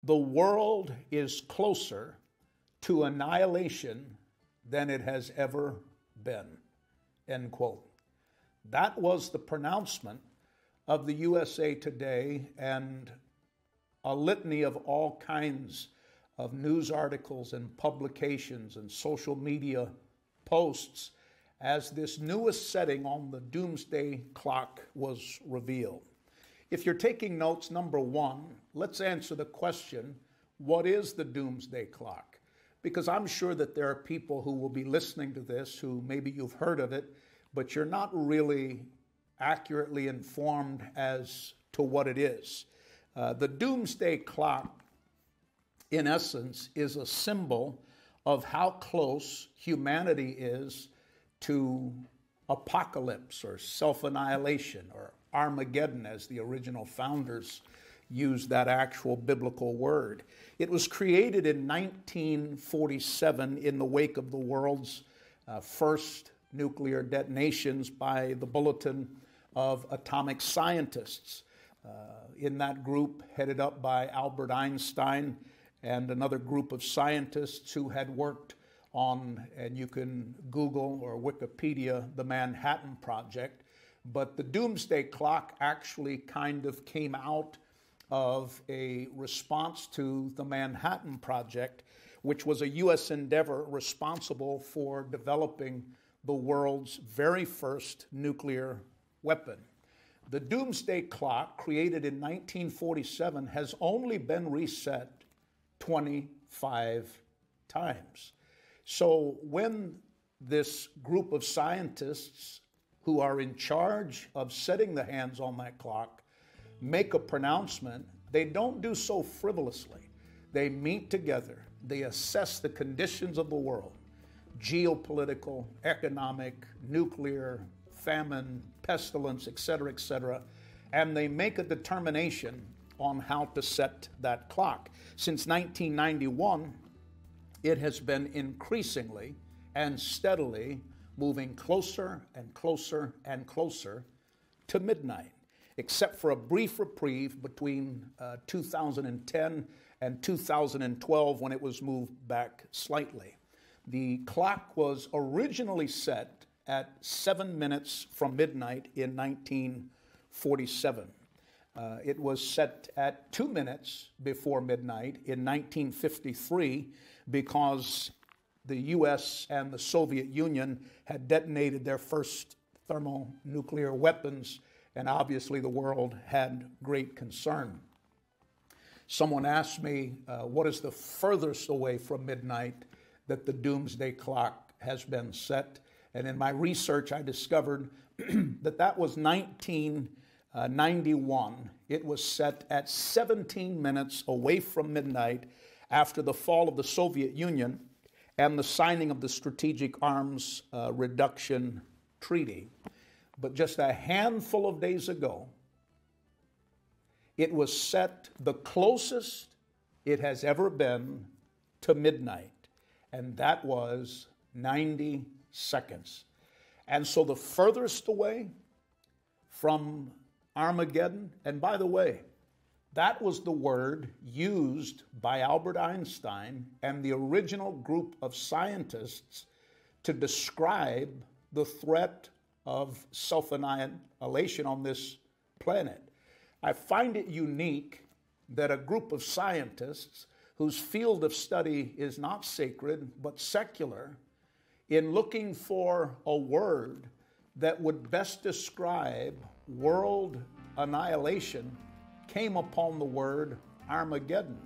the world is closer to annihilation than it has ever been, end quote. That was the pronouncement of the USA Today and a litany of all kinds of news articles and publications and social media posts as this newest setting on the doomsday clock was revealed. If you're taking notes, number one, let's answer the question, what is the doomsday clock? Because I'm sure that there are people who will be listening to this who maybe you've heard of it, but you're not really accurately informed as to what it is. The doomsday clock, in essence, is a symbol of how close humanity is to apocalypse or self-annihilation or Armageddon, as the original founders used that actual biblical word. It was created in 1947 in the wake of the world's first nuclear detonations by the Bulletin of Atomic Scientists. In that group, headed up by Albert Einstein and another group of scientists who had worked on, and you can Google or Wikipedia, the Manhattan Project. But the doomsday clock actually kind of came out of a response to the Manhattan Project, which was a U.S. endeavor responsible for developing the world's very first nuclear weapon. The doomsday clock, created in 1947, has only been reset 25 times. So when this group of scientists who are in charge of setting the hands on that clock make a pronouncement, they don't do so frivolously. They meet together, they assess the conditions of the world, geopolitical, economic, nuclear, famine, pestilence, etc., and they make a determination on how to set that clock. Since 1991, it has been increasingly and steadily moving closer and closer and closer to midnight, except for a brief reprieve between 2010 and 2012 when it was moved back slightly. The clock was originally set at 7 minutes from midnight in 1947. It was set at 2 minutes before midnight in 1953 because the U.S. and the Soviet Union had detonated their first thermonuclear weapons, and obviously the world had great concern. Someone asked me, what is the furthest away from midnight that the doomsday clock has been set? And in my research, I discovered that was 1991. It was set at 17 minutes away from midnight after the fall of the Soviet Union and the signing of the Strategic Arms Reduction Treaty. But just a handful of days ago, it was set the closest it has ever been to midnight, and that was 90 seconds. And so the furthest away from Armageddon, and by the way, that was the word used by Albert Einstein and the original group of scientists to describe the threat of self-annihilation on this planet. I find it unique that a group of scientists whose field of study is not sacred but secular, in looking for a word that would best describe world annihilation, came upon the word Armageddon,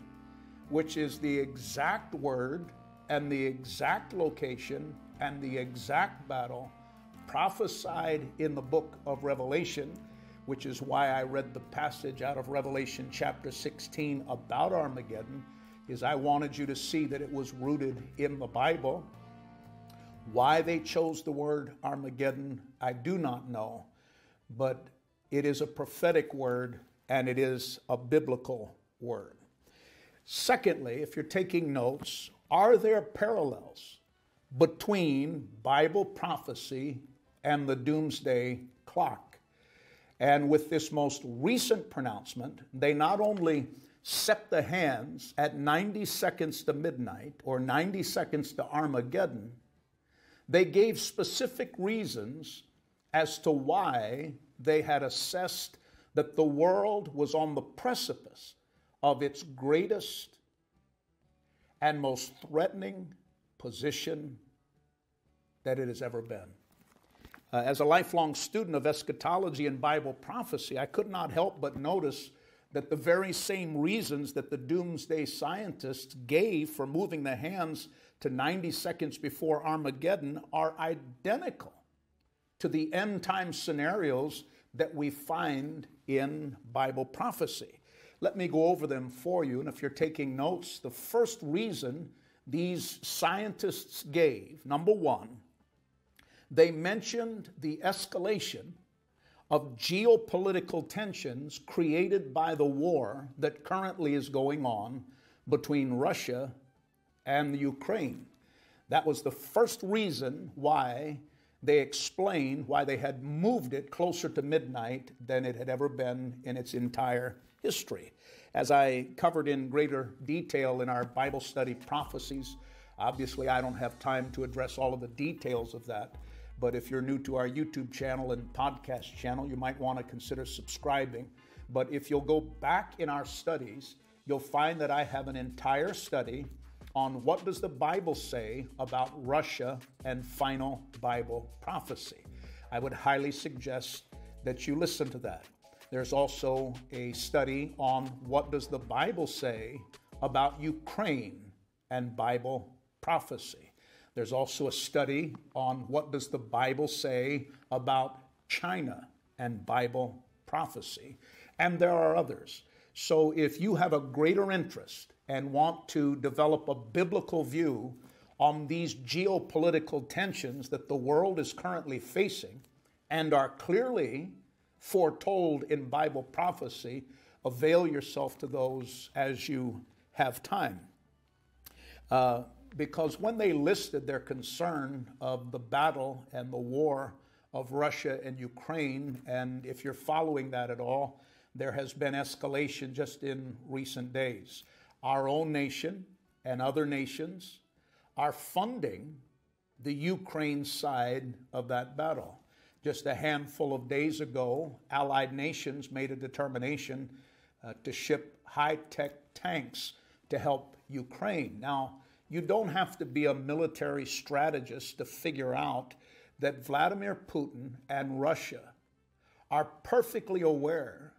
which is the exact word and the exact location and the exact battle prophesied in the book of Revelation, which is why I read the passage out of Revelation chapter 16 about Armageddon, is I wanted you to see that it was rooted in the Bible. Why they chose the word Armageddon, I do not know, but it is a prophetic word and it is a biblical word. Secondly, if you're taking notes, are there parallels between Bible prophecy and the doomsday clock? And with this most recent pronouncement, they not only set the hands at 90 seconds to midnight or 90 seconds to Armageddon, they gave specific reasons as to why they had assessed that the world was on the precipice of its greatest and most threatening position that it has ever been. As a lifelong student of eschatology and Bible prophecy, I could not help but notice that the very same reasons that the doomsday scientists gave for moving the hands to 90 seconds before Armageddon are identical to the end time scenarios that we find in Bible prophecy. Let me go over them for you, and if you're taking notes, the first reason these scientists gave, number one, they mentioned the escalation of geopolitical tensions created by the war that currently is going on between Russia and the Ukraine. That was the first reason why they explained why they had moved it closer to midnight than it had ever been in its entire history. As I covered in greater detail in our Bible study prophecies, obviously I don't have time to address all of the details of that, but if you're new to our YouTube channel and podcast channel, you might want to consider subscribing. But if you'll go back in our studies, you'll find that I have an entire study on what does the Bible say about Russia and final Bible prophecy. I would highly suggest that you listen to that. There's also a study on what does the Bible say about Ukraine and Bible prophecy. There's also a study on what does the Bible say about China and Bible prophecy. And there are others. So if you have a greater interest and want to develop a biblical view on these geopolitical tensions that the world is currently facing and are clearly foretold in Bible prophecy, avail yourself to those as you have time. Because when they listed their concern of the battle and the war of Russia and Ukraine, and if you're following that at all, there has been escalation just in recent days. Our own nation and other nations are funding the Ukraine side of that battle. Just a handful of days ago, allied nations made a determination to ship high-tech tanks to help Ukraine. Now, you don't have to be a military strategist to figure out that Vladimir Putin and Russia are perfectly aware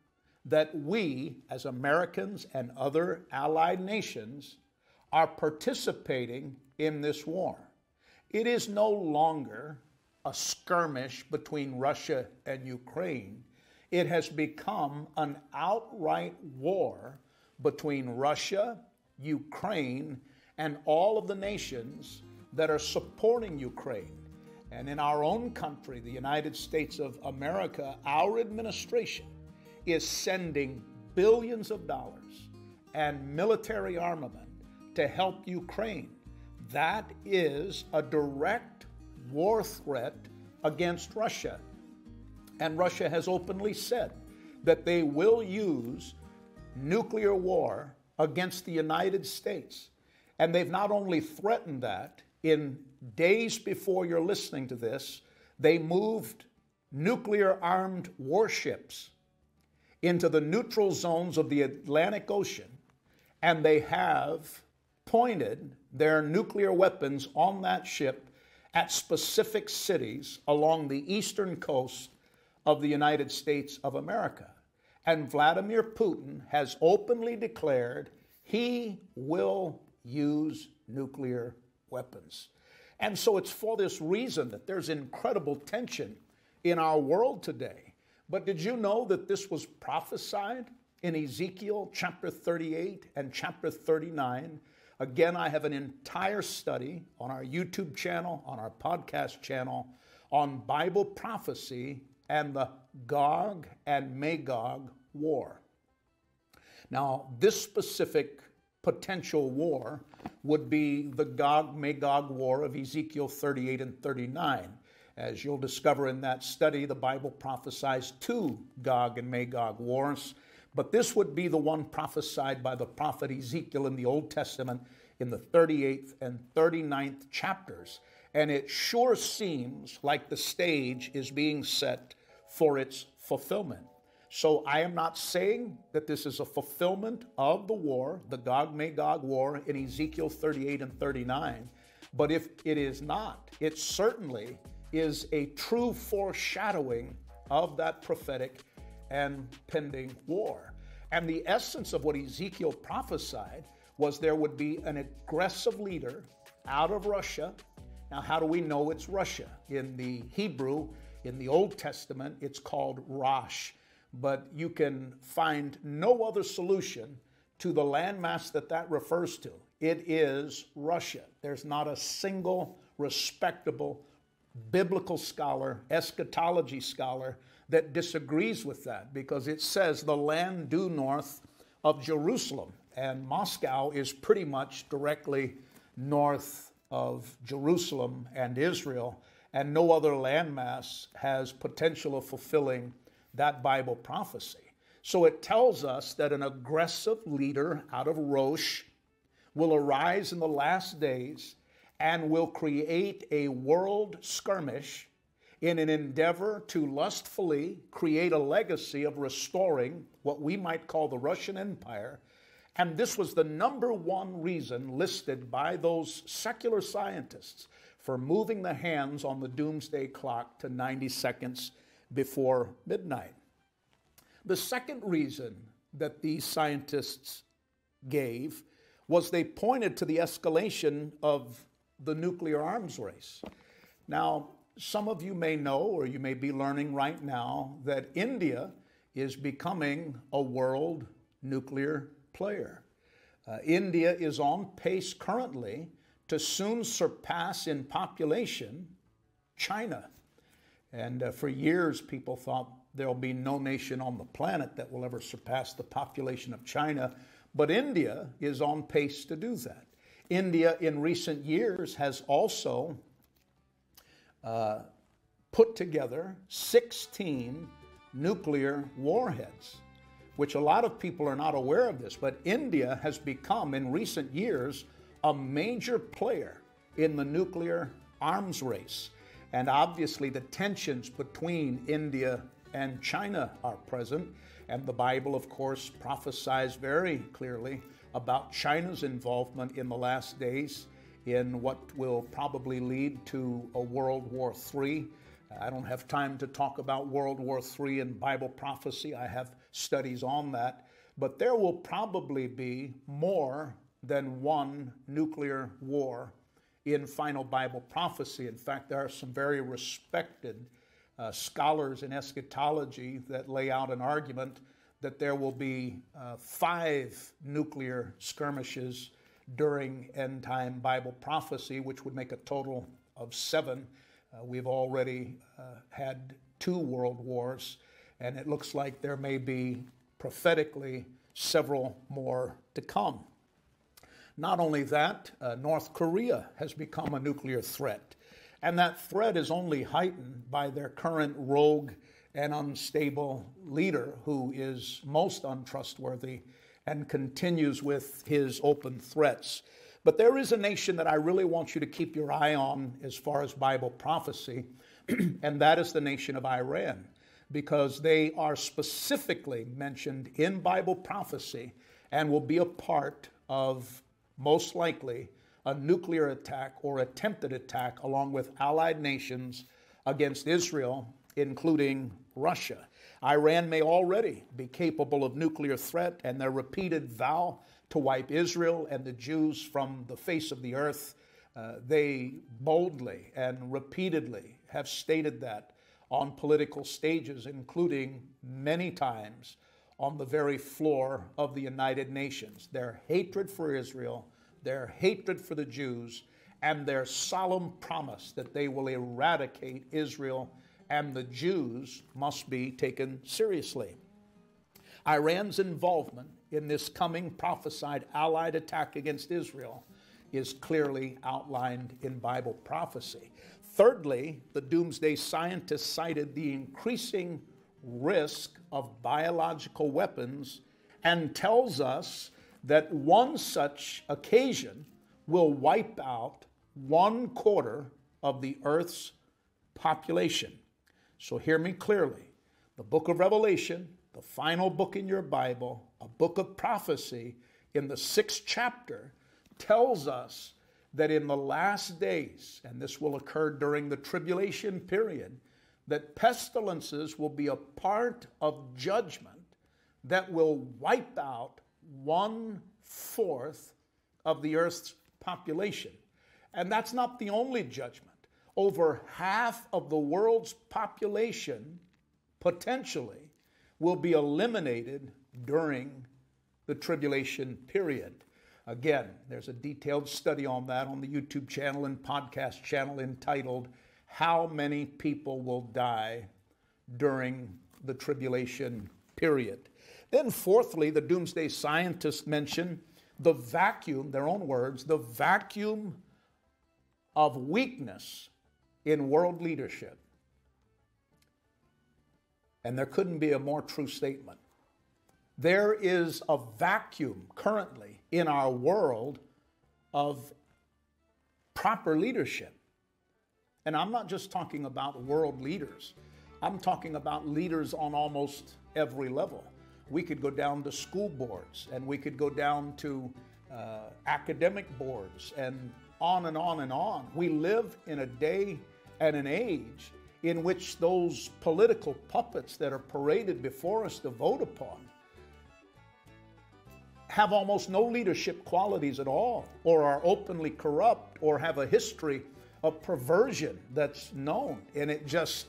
that we, as Americans and other allied nations, are participating in this war. It is no longer a skirmish between Russia and Ukraine. It has become an outright war between Russia, Ukraine, and all of the nations that are supporting Ukraine. And in our own country, the United States of America, our administration is sending billions of dollars and military armament to help Ukraine. That is a direct war threat against Russia. And Russia has openly said that they will use nuclear war against the United States. And they've not only threatened that, in days before you're listening to this, they moved nuclear-armed warships into the neutral zones of the Atlantic Ocean, and they have pointed their nuclear weapons on that ship at specific cities along the eastern coast of the United States of America. And Vladimir Putin has openly declared he will use nuclear weapons. And so it's for this reason that there's incredible tension in our world today. But did you know that this was prophesied in Ezekiel chapter 38 and chapter 39? Again, I have an entire study on our YouTube channel, on our podcast channel, on Bible prophecy and the Gog and Magog war. Now, this specific potential war would be the Gog-Magog war of Ezekiel 38 and 39. As you'll discover in that study, the Bible prophesies two Gog and Magog wars, But this would be the one prophesied by the prophet Ezekiel in the Old Testament in the 38th and 39th chapters. And it sure seems like the stage is being set for its fulfillment. So I am not saying that this is a fulfillment of the war, the Gog-Magog war in Ezekiel 38 and 39. But if it is not, it certainly is a true foreshadowing of that prophetic and pending war. And the essence of what Ezekiel prophesied was there would be an aggressive leader out of Russia. Now, how do we know it's Russia? In the Hebrew, in the Old Testament, it's called Rosh. But you can find no other solution to the landmass that refers to. It is Russia. There's not a single respectable biblical scholar, eschatology scholar, that disagrees with that, because it says the land due north of Jerusalem, and Moscow is pretty much directly north of Jerusalem and Israel, and no other landmass has potential of fulfilling that Bible prophecy. So it tells us that an aggressive leader out of Rosh will arise in the last days and will create a world skirmish in an endeavor to lustfully create a legacy of restoring what we might call the Russian Empire. And this was the number one reason listed by those secular scientists for moving the hands on the doomsday clock to 90 seconds before midnight. The second reason that these scientists gave was they pointed to the escalation of the nuclear arms race. Now, some of you may know, or you may be learning right now, that India is becoming a world nuclear player. India is on pace currently to soon surpass in population China. And for years, people thought there'll be no nation on the planet that will ever surpass the population of China. But India is on pace to do that. India in recent years has also put together 16 nuclear warheads, which a lot of people are not aware of this, but India has become in recent years a major player in the nuclear arms race. And obviously the tensions between India and China are present. And the Bible, of course, prophesies very clearly about China's involvement in the last days in what will probably lead to a World War III. I don't have time to talk about World War III in Bible prophecy. I have studies on that. But there will probably be more than one nuclear war in final Bible prophecy. In fact, there are some very respected scholars in eschatology that lay out an argument that there will be 5 nuclear skirmishes during end-time Bible prophecy, which would make a total of 7. We've already had 2 world wars, and it looks like there may be prophetically several more to come. Not only that, North Korea has become a nuclear threat, and that threat is only heightened by their current rogue and unstable leader, who is most untrustworthy and continues with his open threats. But there is a nation that I really want you to keep your eye on as far as Bible prophecy, and that is the nation of Iran, because they are specifically mentioned in Bible prophecy and will be a part of, most likely, a nuclear attack or attempted attack along with allied nations against Israel, including Russia. Iran may already be capable of nuclear threat, and their repeated vow to wipe Israel and the Jews from the face of the earth, they boldly and repeatedly have stated that on political stages, including many times on the very floor of the United Nations. Their hatred for Israel, their hatred for the Jews, and their solemn promise that they will eradicate Israel and the Jews must be taken seriously. Iran's involvement in this coming prophesied allied attack against Israel is clearly outlined in Bible prophecy. Thirdly, the doomsday scientists cited the increasing risk of biological weapons and tells us that one such occasion will wipe out 1/4 of the Earth's population. So hear me clearly. The book of Revelation, the final book in your Bible, a book of prophecy in the 6th chapter, tells us that in the last days, and this will occur during the tribulation period, that pestilences will be a part of judgment that will wipe out 1/4 of the Earth's population. And that's not the only judgment. Over half of the world's population potentially will be eliminated during the tribulation period. Again, there's a detailed study on that on the YouTube channel and podcast channel entitled, How Many People Will Die During the Tribulation Period. Then fourthly, the doomsday scientists mention the vacuum, their own words, the vacuum of weakness in world leadership. And there couldn't be a more true statement. There is a vacuum currently in our world of proper leadership. And I'm not just talking about world leaders. I'm talking about leaders on almost every level. We could go down to school boards, and we could go down to academic boards, and on and on and on. We live in a day and an age in which those political puppets that are paraded before us to vote upon have almost no leadership qualities at all, or are openly corrupt, or have a history of perversion that's known. And it just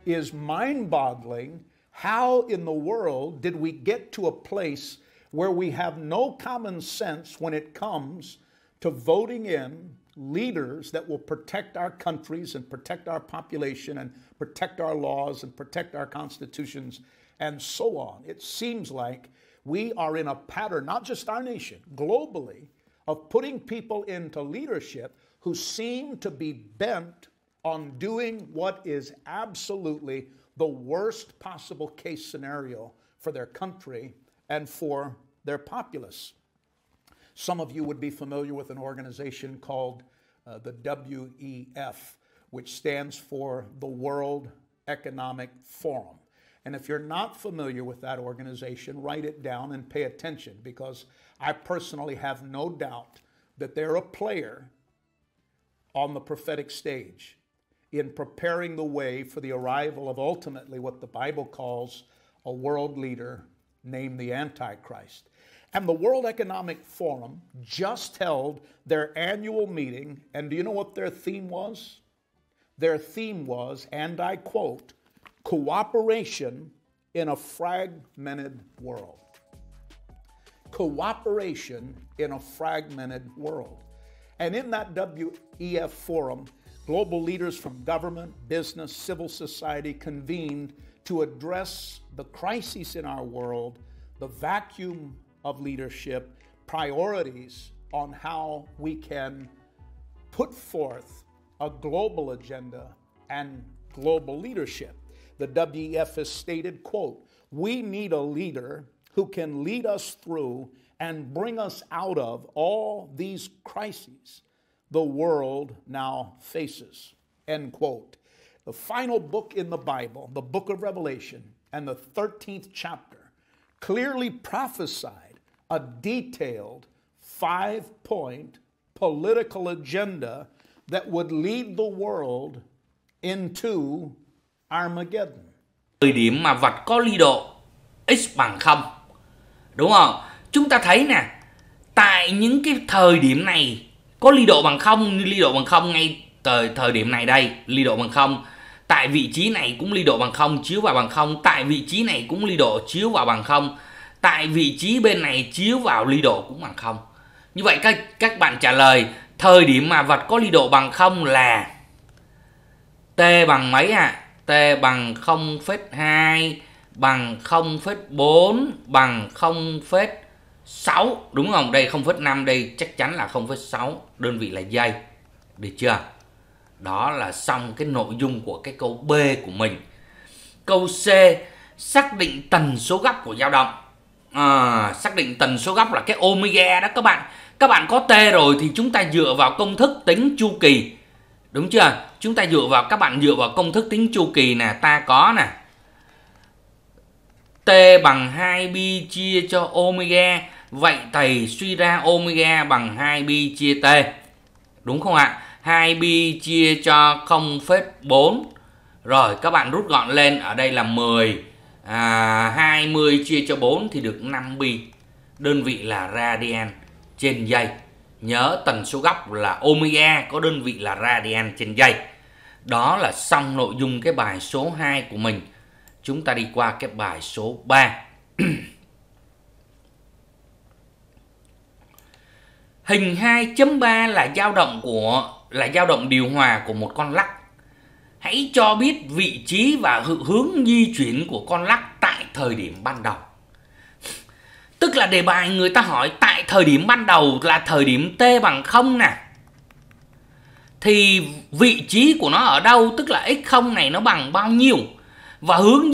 is mind-boggling. How in the world did we get to a place where we have no common sense when it comes to voting in leaders that will protect our countries and protect our population and protect our laws and protect our constitutions and so on? It seems like we are in a pattern, not just our nation, globally, of putting people into leadership who seem to be bent on doing what is absolutely the worst possible case scenario for their country and for their populace. Some of you would be familiar with an organization called the WEF, which stands for the World Economic Forum. And if you're not familiar with that organization, write it down and pay attention, because I personally have no doubt that they're a player on the prophetic stage in preparing the way for the arrival of ultimately what the Bible calls a world leader named the Antichrist. And the World Economic Forum just held their annual meeting, and do you know what their theme was? Their theme was, and I quote, cooperation in a fragmented world. Cooperation in a fragmented world. And in that WEF forum, global leaders from government, business, civil society convened to address the crises in our world, the vacuum of leadership, priorities on how we can put forth a global agenda and global leadership. The WEF has stated, quote, we need a leader who can lead us through and bring us out of all these crises the world now faces, end quote. The final book in the Bible, the book of Revelation, and the 13th chapter clearly prophesied a detailed 5-point political agenda that would lead the world into Armageddon. Thời điểm mà vật có ly độ x bằng 0, đúng không? Chúng ta thấy nè, tại những cái thời điểm này có ly độ bằng 0, ly độ bằng 0 ngay thời điểm này đây, ly độ bằng 0. Tại vị trí này cũng ly độ bằng 0, chiếu vào bằng 0. Tại vị trí này cũng ly độ chiếu vào bằng 0. Tại vị trí bên này chiếu vào ly độ cũng bằng 0. Như vậy các bạn trả lời, thời điểm mà vật có ly độ bằng 0 là T bằng mấy ạ? T bằng 0,2, bằng 0,4, bằng 0,6, đúng không? Đây 0,5, đây chắc chắn là 0,6, đơn vị là giây. Được chưa? Đó là xong cái nội dung của cái câu B của mình. Câu C, xác định tần số góc của dao động. Xác định tần số góc là cái omega đó các bạn. Các bạn có T rồi thì chúng ta dựa vào công thức tính chu kỳ. Đúng chưa? Chúng ta các bạn dựa vào công thức tính chu kỳ nè, ta có nè. T bằng 2pi chia cho omega. Vậy thầy suy ra omega bằng 2pi chia T. Đúng không ạ? 2pi chia cho 0,4. Rồi các bạn rút gọn lên, ở đây là 10. 20 chia cho 4 thì được 5pi. Đơn vị là radian trên giây. Nhớ tần số góc là omega, có đơn vị là radian trên giây. Đó là xong nội dung cái bài số 2 của mình. Chúng ta đi qua cái bài số 3. Hình 2.3 là dao động điều hòa của một con lắc. Hãy cho biết vị trí và hướng di chuyển của con lắc tại thời điểm ban đầu. Tức là đề bài người ta hỏi tại thời điểm ban đầu là thời điểm T bằng 0 nè. Thì vị trí của nó ở đâu, tức là x0 này nó bằng bao nhiêu? Và hướng